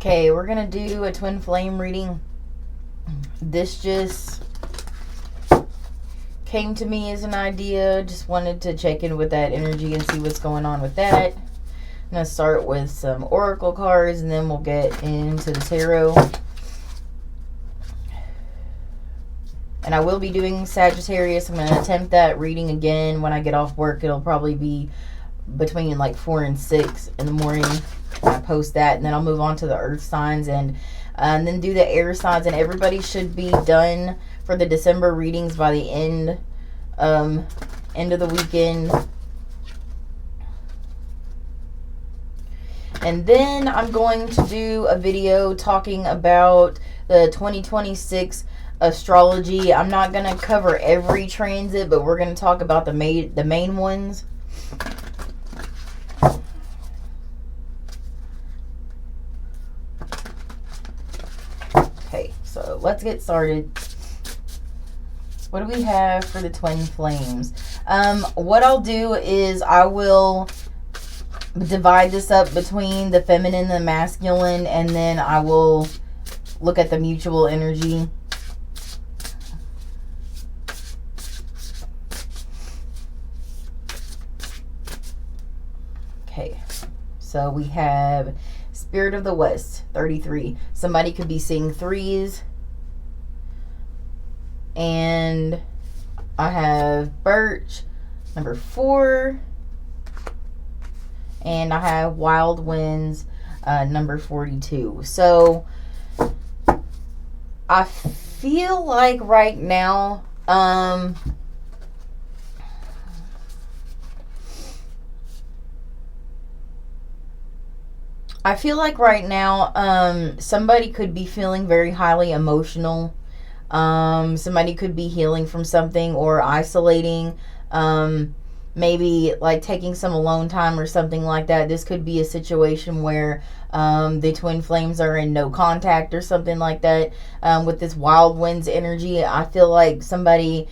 Okay, we're going to do a twin flame reading. This just came to me as an idea. Just wanted to check in with that energy and see what's going on with that. I'm going to start with some oracle cards and then we'll get into the tarot. And I will be doing Sagittarius. I'm going to attempt that reading again when I get off work. It'll probably be between like 4 and 6 in the morning. I post that, and then I'll move on to the earth signs and then do the air signs. And everybody should be done for the December readings by the end of the weekend. And then I'm going to do a video talking about the 2026 astrology. I'm not going to cover every transit, but we're going to talk about the main ones. Okay, so let's get started. What do we have for the twin flames? What I'll do is I will divide this up between the feminine and the masculine, and then I will look at the mutual energy. Okay, so we have Spirit of the West, 33. Somebody could be seeing threes. And I have Birch, number 4. And I have Wild Winds, number 42. So I feel like right now, somebody could be feeling very highly emotional. Somebody could be healing from something or isolating. Maybe like taking some alone time or something like that. This could be a situation where the twin flames are in no contact or something like that. With this wild winds energy, I feel like somebody...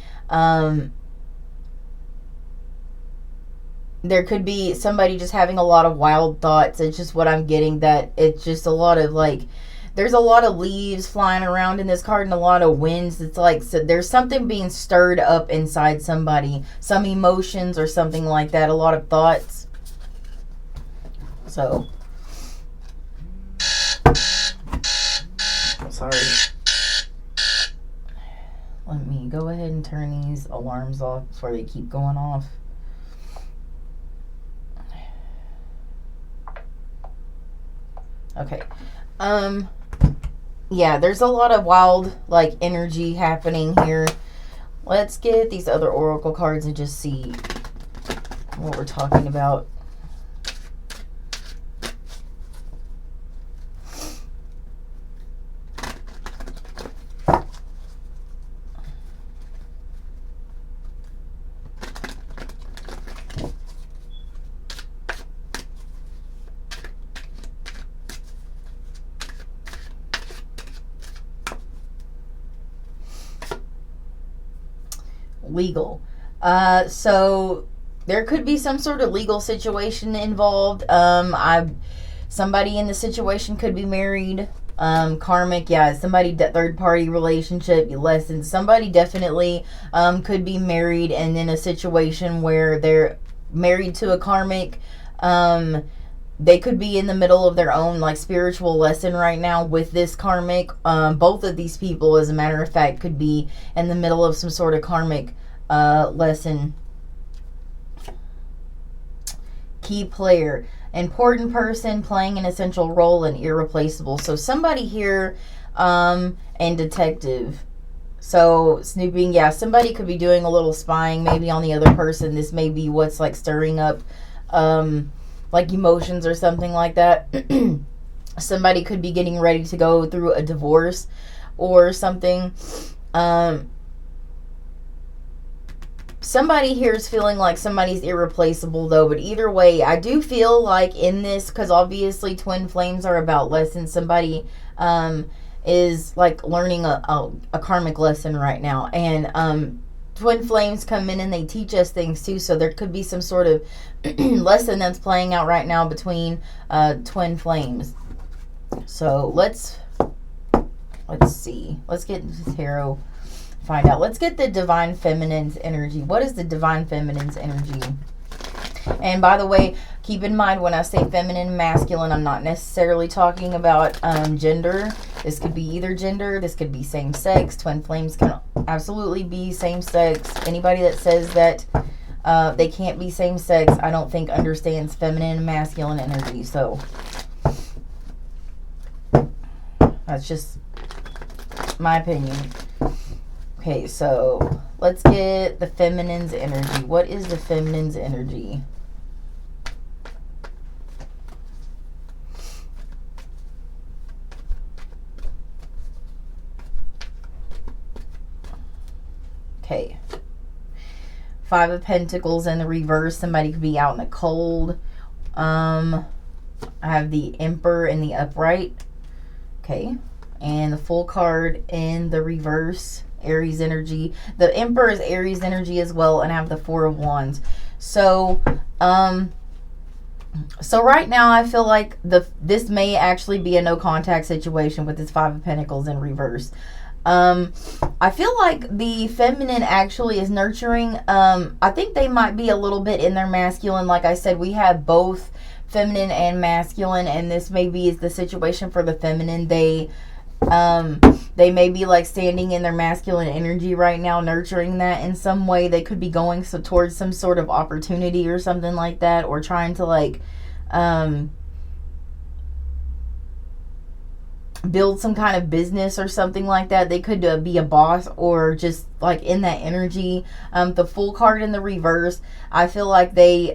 there could be somebody just having a lot of wild thoughts. It's just what I'm getting, that it's just a lot of like, there's a lot of leaves flying around in this card and a lot of winds. It's like, so there's something being stirred up inside somebody, some emotions or something like that, a lot of thoughts. So, sorry. Let me go ahead and turn these alarms off before they keep going off. Okay. Yeah, there's a lot of wild, like, energy happening here. Let's get these other oracle cards and just see what we're talking about. Legal. So there could be some sort of legal situation involved. Somebody in the situation could be married. Karmic, yeah, somebody, third party relationship, lessons. Somebody definitely could be married and in a situation where they're married to a karmic. They could be in the middle of their own like spiritual lesson right now with this karmic. Both of these people, as a matter of fact, could be in the middle of some sort of karmic lesson. Key player, important person playing an essential role and irreplaceable. So somebody here, and detective. So snooping, yeah, somebody could be doing a little spying maybe on the other person. This may be what's like stirring up like emotions or something like that. Somebody could be getting ready to go through a divorce or something. Somebody here is feeling like somebody's irreplaceable though, but either way, I do feel like in this, because obviously twin flames are about lessons, somebody is like learning a karmic lesson right now. And twin flames come in and they teach us things too, so there could be some sort of lesson that's playing out right now between twin flames. So let's see. Let's get into the tarot, find out. Let's get the Divine Feminine's energy. What is the Divine Feminine's energy? And by the way, keep in mind when I say feminine, masculine, I'm not necessarily talking about gender. This could be either gender. This could be same sex. Twin flames can absolutely be same sex. Anybody that says that they can't be same sex, I don't think understands feminine and masculine energy. So that's just my opinion. Okay, so let's get the feminine's energy. What is the feminine's energy? Okay. Five of Pentacles in the reverse. Somebody could be out in the cold. I have the Emperor in the upright. Okay. And the Fool card in the reverse. Aries energy. The Emperor is Aries energy as well, and I have the Four of Wands. So so right now I feel like this may actually be a no contact situation with this Five of Pentacles in reverse. I feel like the feminine actually is nurturing. I think they might be a little bit in their masculine. Like I said, we have both feminine and masculine, and this maybe is the situation for the feminine. They may be like standing in their masculine energy right now, nurturing that in some way. They could be going towards some sort of opportunity or something like that, or trying to like build some kind of business or something like that. They could be a boss or just like in that energy. The Fool card in the reverse, I feel like they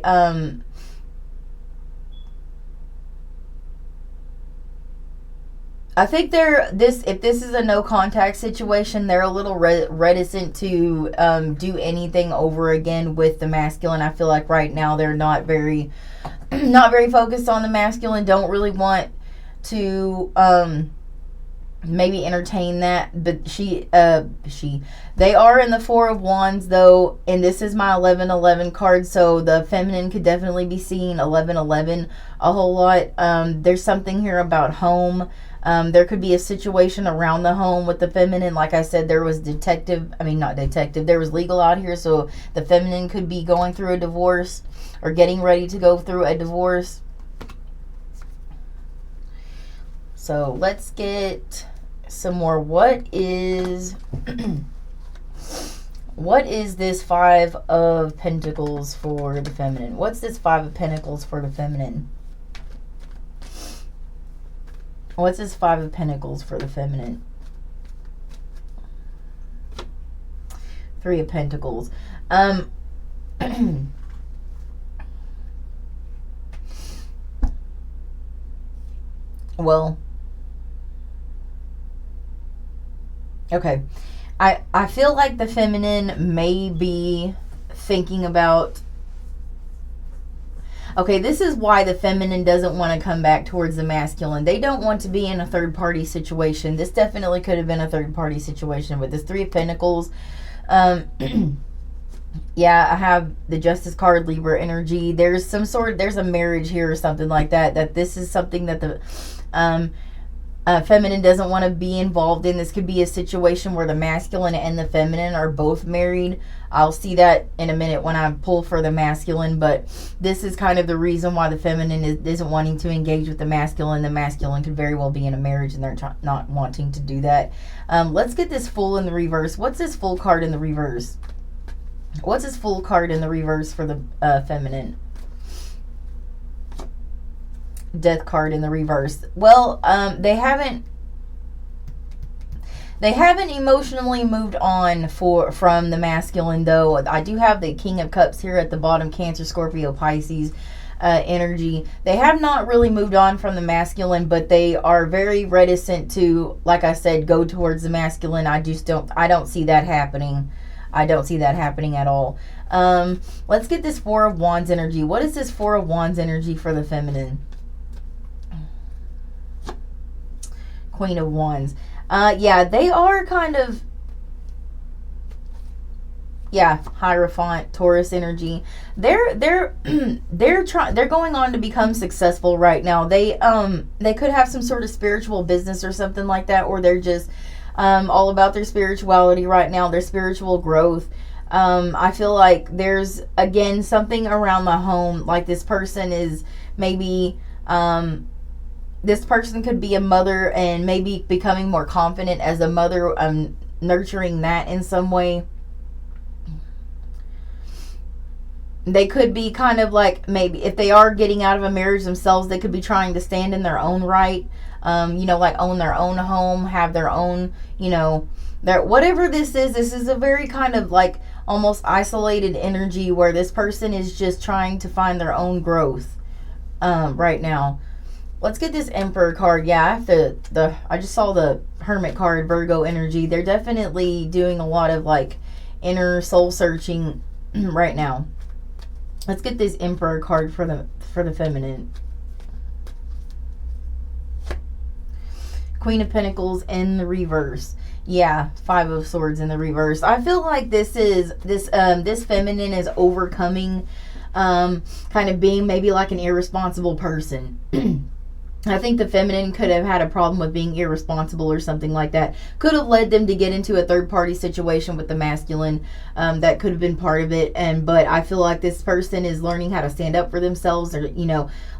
I think if this is a no contact situation, they're a little reticent to do anything over again with the masculine. I feel like right now they're not very focused on the masculine. Don't really want to maybe entertain that. But they are in the Four of Wands though, and this is my 11-11 card, so the feminine could definitely be seeing 11-11 a whole lot. There's something here about home. There could be a situation around the home with the feminine. Like I said, there was there was legal out here, so the feminine could be going through a divorce or getting ready to go through a divorce. So let's get some more. What is this Five of Pentacles for the feminine? What's this Five of Pentacles for the feminine? What's this Five of Pentacles for the feminine? Three of Pentacles. Well, okay. I feel like the feminine may be thinking about... Okay, this is why the feminine doesn't want to come back towards the masculine. They don't want to be in a third-party situation. This definitely could have been a third-party situation with this Three of Pentacles. Yeah, I have the Justice card, Libra energy. There's a marriage here or something like that. That this is something that the feminine doesn't want to be involved in. This could be a situation where the masculine and the feminine are both married. I'll see that in a minute when I pull for the masculine, but this is kind of the reason why the feminine isn't wanting to engage with the masculine. The masculine could very well be in a marriage and they're not wanting to do that. Let's get this Fool in the reverse. What's this Fool card in the reverse? What's this Fool card in the reverse for the feminine? Death card in the reverse. Well, they haven't emotionally moved on from the masculine though. I do have the King of Cups here at the bottom, Cancer, Scorpio, Pisces energy. They have not really moved on from the masculine, but they are very reticent to, like I said, go towards the masculine. I don't see that happening. I don't see that happening at all. Let's get this Four of Wands energy. What is this Four of Wands energy for the feminine? Queen of Wands. Yeah, they are kind of... Yeah, Hierophant, Taurus energy. They're they're going on to become successful right now. They could have some sort of spiritual business or something like that, or they're just all about their spirituality right now, their spiritual growth. I feel like there's again something around the home. Like this person is maybe this person could be a mother and maybe becoming more confident as a mother, nurturing that in some way. They could be kind of like, maybe if they are getting out of a marriage themselves, they could be trying to stand in their own right. Like own their own home, have their own, their, whatever this is a very kind of like almost isolated energy where this person is just trying to find their own growth right now. Let's get this Emperor card. Yeah, I have I just saw the Hermit card, Virgo energy. They're definitely doing a lot of like inner soul searching right now. Let's get this Emperor card for the feminine. Queen of Pentacles in the reverse. Yeah, Five of Swords in the reverse. I feel like this feminine is overcoming kind of being maybe like an irresponsible person. I think the feminine could have had a problem with being irresponsible or something like that. Could have led them to get into a third-party situation with the masculine. That could have been part of it. But I feel like this person is learning how to stand up for themselves, or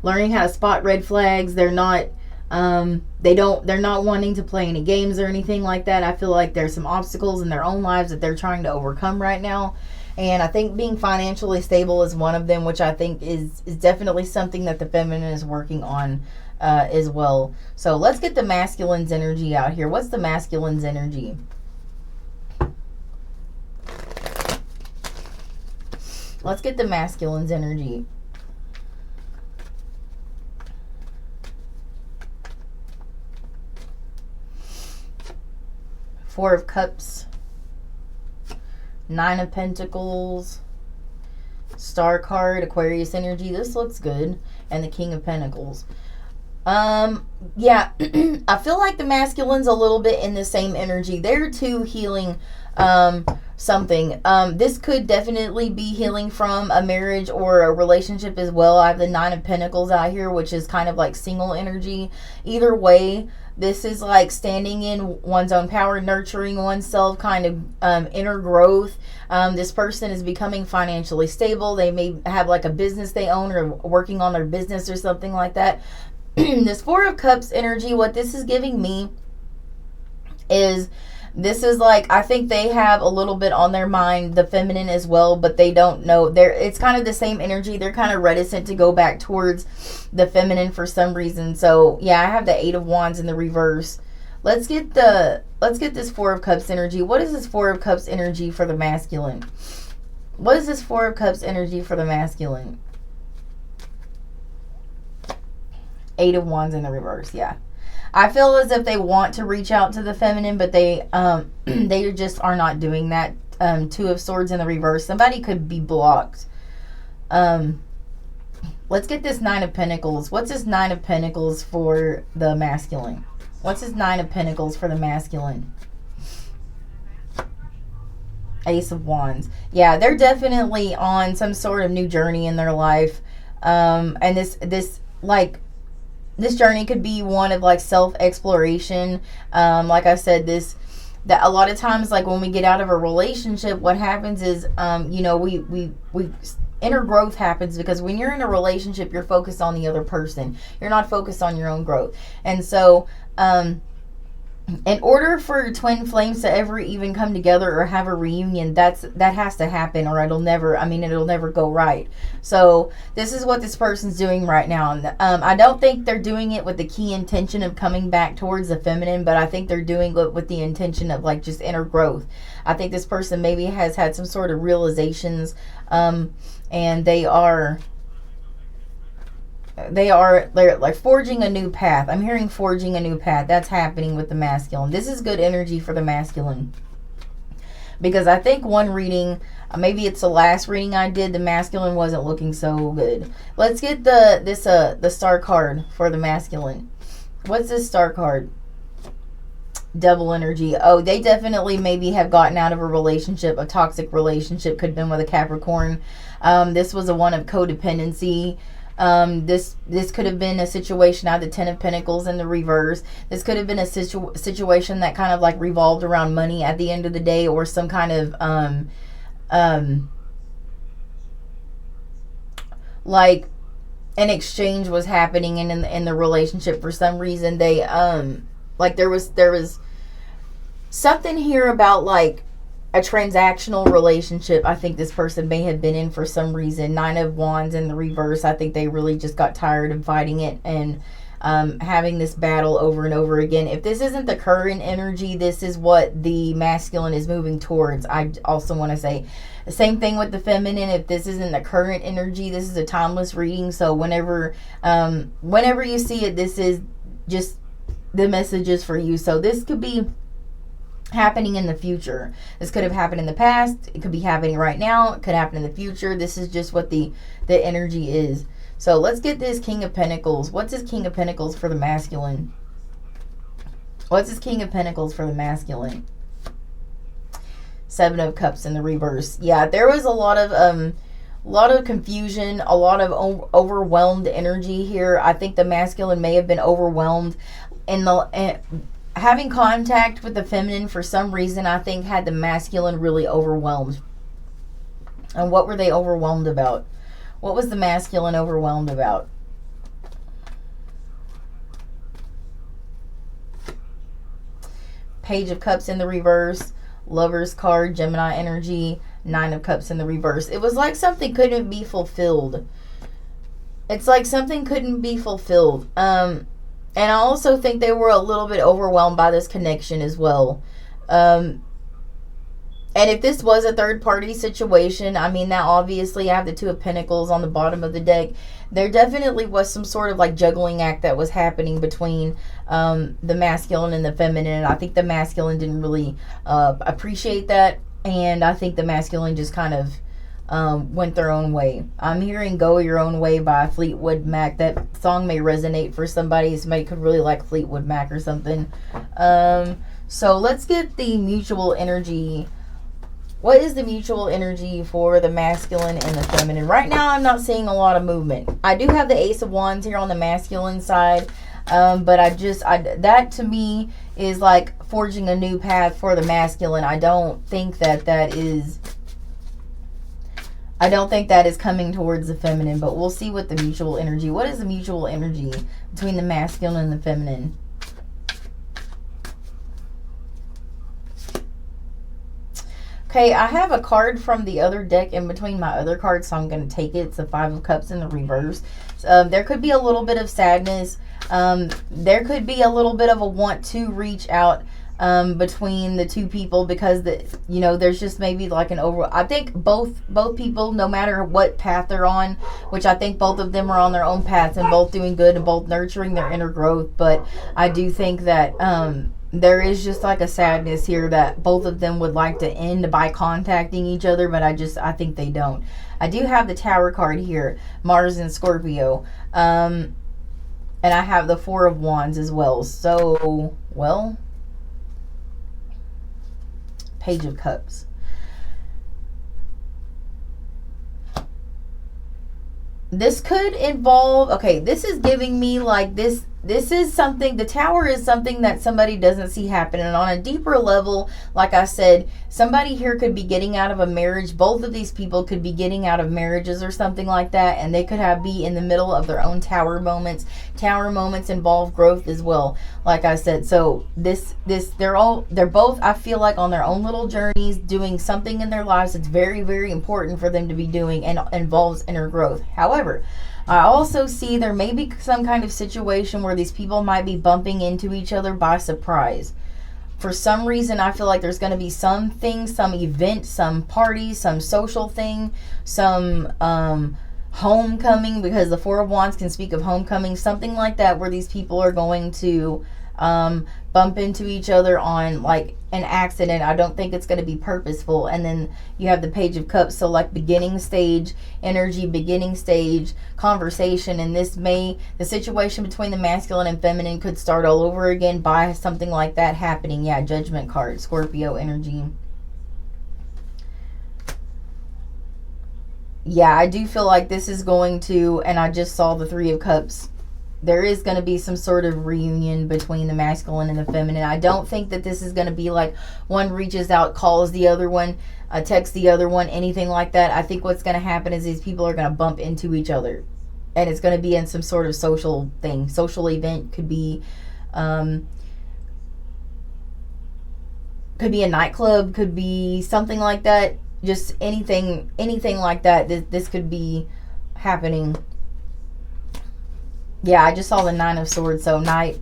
learning how to spot red flags. They're not they're not wanting to play any games or anything like that. I feel like there's some obstacles in their own lives that they're trying to overcome right now. And I think being financially stable is one of them, which I think is definitely something that the feminine is working on as well. So let's get the masculine's energy out here. What's the masculine's energy? Let's get the masculine's energy. Four of Cups, Nine of Pentacles, Star card, Aquarius energy. This looks good. And the King of Pentacles. Yeah, I feel like the masculine's a little bit in the same energy. They're too healing something. This could definitely be healing from a marriage or a relationship as well. I have the Nine of Pentacles out here, which is kind of like single energy. Either way, this is like standing in one's own power, nurturing oneself, kind of inner growth. This person is becoming financially stable. They may have like a business they own or working on their business or something like that. This Four of Cups energy, what this is giving me is, this is like, I think they have a little bit on their mind, the feminine as well, but they don't know. It's kind of the same energy. They're kind of reticent to go back towards the feminine for some reason. So yeah, I have the Eight of Wands in the reverse. Let's get this Four of Cups energy. What is this Four of Cups energy for the masculine? What is this Four of Cups energy for the masculine? Eight of Wands in the reverse. Yeah, I feel as if they want to reach out to the feminine, but they they just are not doing that. Two of Swords in the reverse. Somebody could be blocked. Let's get this Nine of Pentacles. What's this Nine of Pentacles for the masculine? What's this Nine of Pentacles for the masculine? Ace of Wands. Yeah, they're definitely on some sort of new journey in their life. And this journey could be one of like self-exploration. Like I said, that a lot of times, like when we get out of a relationship, what happens is, we inner growth happens because when you're in a relationship, you're focused on the other person. You're not focused on your own growth. And so, in order for twin flames to ever even come together or have a reunion, that has to happen, or it'll never go right. So this is what this person's doing right now. And I don't think they're doing it with the key intention of coming back towards the feminine, but I think they're doing it with the intention of like just inner growth. I think this person maybe has had some sort of realizations, and they're like forging a new path. I'm hearing forging a new path. That's happening with the masculine. This is good energy for the masculine, because I think one reading, maybe it's the last reading I did, the masculine wasn't looking so good. Let's get the Star card for the masculine. What's this Star card? Double energy. Oh, they definitely maybe have gotten out of a relationship. A toxic relationship could have been with a Capricorn. This was a one of codependency. This could have been a situation. I had the Ten of Pentacles in the reverse. This could have been a situation that kind of like revolved around money at the end of the day, or some kind of like an exchange was happening in the relationship. For some reason, they like there was something here about like a transactional relationship. I think this person may have been in for some reason. Nine of Wands in the reverse. I think they really just got tired of fighting it and having this battle over and over again. If this isn't the current energy, this is what the masculine is moving towards. I also want to say the same thing with the feminine. If this isn't the current energy, this is a timeless reading. So whenever you see it, this is just the messages for you. So this could be happening in the future. This could have happened in the past. It could be happening right now. It could happen in the future. This is just what the energy is. So let's get this King of Pentacles. What's this King of Pentacles for the masculine? What's this King of Pentacles for the masculine? Seven of Cups in the reverse. Yeah, there was a lot of confusion, a lot of overwhelmed energy here. I think the masculine may have been overwhelmed in having contact with the feminine for some reason. I think had the masculine really overwhelmed. And what were they overwhelmed about? What was the masculine overwhelmed about? Page of Cups in the reverse. Lover's card, Gemini energy. Nine of Cups in the reverse. It was like something couldn't be fulfilled. It's like something couldn't be fulfilled. And I also think they were a little bit overwhelmed by this connection as well. And if this was a third-party situation, I mean, now obviously I have the Two of Pentacles on the bottom of the deck. There definitely was some sort of like juggling act that was happening between the masculine and the feminine. And I think the masculine didn't really appreciate that. And I think the masculine just kind of went their own way. I'm hearing Go Your Own Way by Fleetwood Mac. That song may resonate for somebody. Somebody could really like Fleetwood Mac or something. So let's get the mutual energy. What is the mutual energy for the masculine and the feminine? Right now, I'm not seeing a lot of movement. I do have the Ace of Wands here on the masculine side. But that to me is like forging a new path for the masculine. I don't think that is coming towards the feminine, but we'll see what the mutual energy. What is the mutual energy between the masculine and the feminine? Okay, I have a card from the other deck in between my other cards, so I'm going to take it. It's the Five of Cups in the reverse. There could be a little bit of sadness. There could be a little bit of a want to reach out between the two people, because there's just maybe like an over. I think both people, no matter what path they're on, which I think both of them are on their own paths and both doing good and both nurturing their inner growth. But I do think that there is just like a sadness here that both of them would like to end by contacting each other, but I think they don't. I do have the Tower card here, Mars and Scorpio. And I have the Four of Wands as well. So, well, Page of Cups. This could involve, okay, this is giving me like this is something, the Tower is something that somebody doesn't see happen. And on a deeper level, like I said, somebody here could be getting out of a marriage. Both of these people could be getting out of marriages or something like that. And they could be in the middle of their own Tower moments. Tower moments involve growth as well, like I said. So they're both, I feel like, on their own little journeys, doing something in their lives that's very, very important for them to be doing and involves inner growth. However, I also see there may be some kind of situation where these people might be bumping into each other by surprise. For some reason, I feel like there's going to be something, some event, some party, some social thing, some homecoming, because the Four of Wands can speak of homecoming, something like that, where these people are going to bump into each other on like an accident. I don't think it's going to be purposeful. And then you have the Page of Cups, so like beginning stage energy, beginning stage conversation. And the situation between the masculine and feminine could start all over again by something like that happening. Yeah, Judgment card, Scorpio energy. Yeah, I do feel like this is going to, and I just saw the Three of Cups. There is going to be some sort of reunion between the masculine and the feminine. I don't think that this is going to be like one reaches out, calls the other one, texts the other one, anything like that. I think what's going to happen is these people are going to bump into each other. And it's going to be in some sort of social thing. Social event. Could be a nightclub. Could be something like that. Just anything like that. This could be happening. Yeah, I just saw the Nine of Swords, so night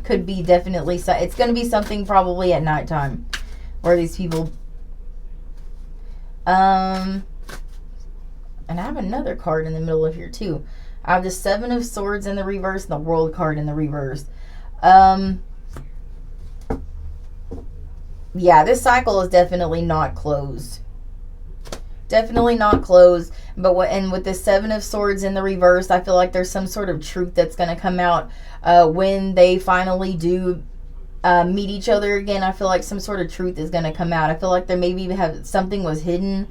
could be definitely, it's going to be something probably at nighttime where these people, and I have another card in the middle of here too. I have the Seven of Swords in the reverse and the World card in the reverse. Yeah, this cycle is definitely not closed. Definitely not closed. But with the Seven of Swords in the reverse, I feel like there's some sort of truth that's going to come out when they finally do meet each other again. I feel like some sort of truth is going to come out. I feel like there maybe something was hidden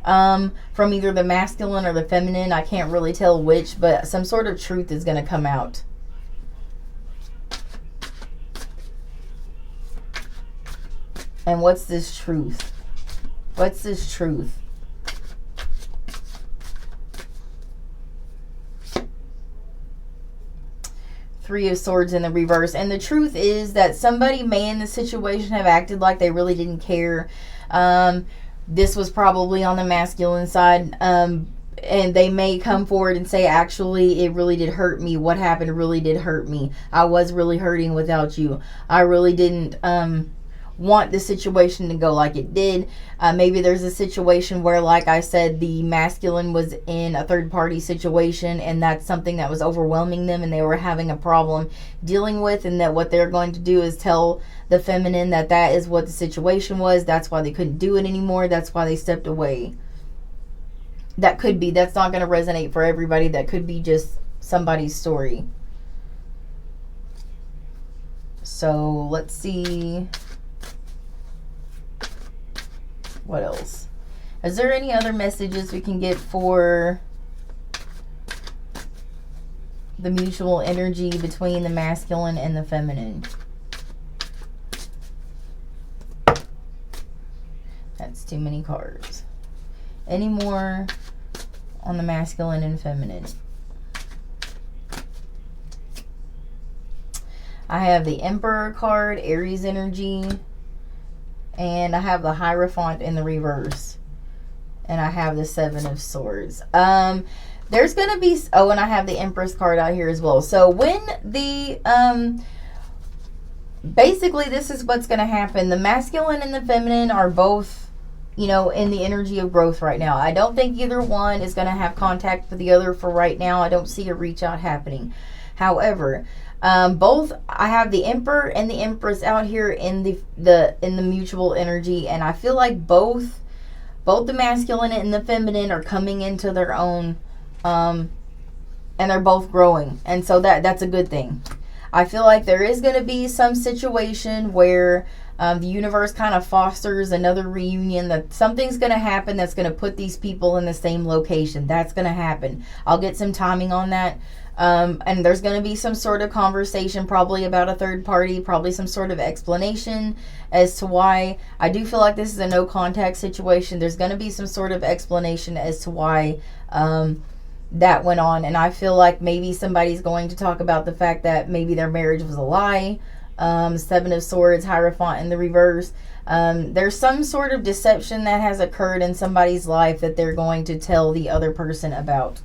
from either the masculine or the feminine. I can't really tell which, but some sort of truth is going to come out. And what's this truth? What's this truth? Three of Swords in the reverse. And the truth is that somebody may in the situation have acted like they really didn't care. This was probably on the masculine side. And they may come forward and say, actually, it really did hurt me. What happened really did hurt me. I was really hurting without you. I really didn't want the situation to go like it did. Maybe there's a situation where, like I said, the masculine was in a third party situation and that's something that was overwhelming them and they were having a problem dealing with, and that what they're going to do is tell the feminine that that is what the situation was. That's why they couldn't do it anymore. That's why they stepped away. That could be. That's not going to resonate for everybody. That could be just somebody's story. So let's see. What else? Is there any other messages we can get for the mutual energy between the masculine and the feminine? That's too many cards. Any more on the masculine and feminine? I have the Emperor card, Aries energy. And I have the Hierophant in the reverse. And I have the Seven of Swords. There's going to be... Oh, and I have the Empress card out here as well. So when the... basically, this is what's going to happen. The masculine and the feminine are both, you know, in the energy of growth right now. I don't think either one is going to have contact with the other for right now. I don't see a reach out happening. However... both, I have the Emperor and the Empress out here in the mutual energy, and I feel like both the masculine and the feminine are coming into their own, and they're both growing, and so that's a good thing. I feel like there is going to be some situation where the universe kind of fosters another reunion, that something's going to happen that's going to put these people in the same location. That's going to happen. I'll get some timing on that. And there's going to be some sort of conversation, probably about a third party, probably some sort of explanation as to why. I do feel like this is a no contact situation. There's going to be some sort of explanation as to why that went on. And I feel like maybe somebody's going to talk about the fact that maybe their marriage was a lie. Seven of Swords, Hierophant in the reverse. There's some sort of deception that has occurred in somebody's life that they're going to tell the other person about.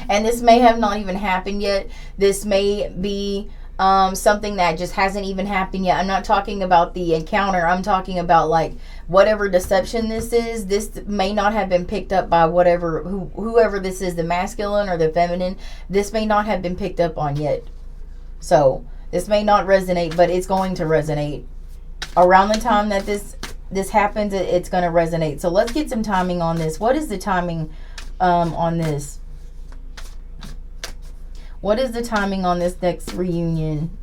And this may have not even happened yet. This may be something that just hasn't even happened yet. I'm not talking about the encounter. I'm talking about like whatever deception this is. This may not have been picked up by whoever this is, the masculine or the feminine. This may not have been picked up on yet. So this may not resonate, but it's going to resonate. Around the time that this happens, it's going to resonate. So let's get some timing on this. What is the timing on this? What is the timing on this next reunion?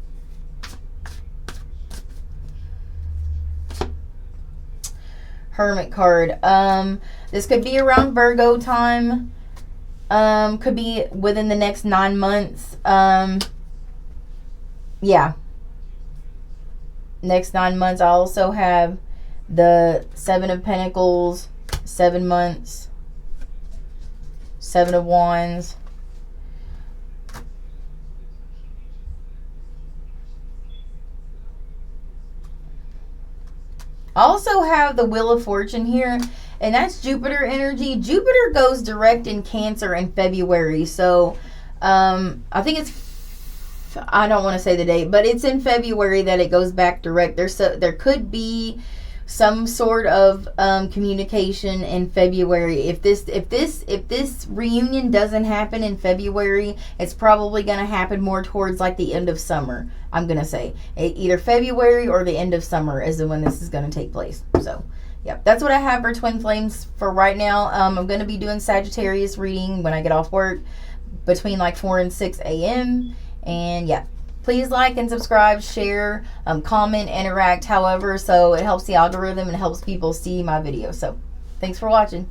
Hermit card. This could be around Virgo time. Could be within the next 9 months. Yeah. Next 9 months. I also have the 7 of Pentacles, 7 months, 7 of Wands. I also have the Wheel of Fortune here, and that's Jupiter energy. Jupiter goes direct in Cancer in February, so I think it's, I don't want to say the date, but it's in February that it goes back direct. There could be some sort of communication in February. If this reunion doesn't happen in February, it's probably going to happen more towards like the end of summer. I'm going to say either February or the end of summer is when this is going to take place. So yep, that's what I have for twin flames for right now. I'm going to be doing Sagittarius reading when I get off work between like 4 and 6 a.m. And yeah, please like and subscribe, share, comment, interact, however, so it helps the algorithm and helps people see my videos. So thanks for watching.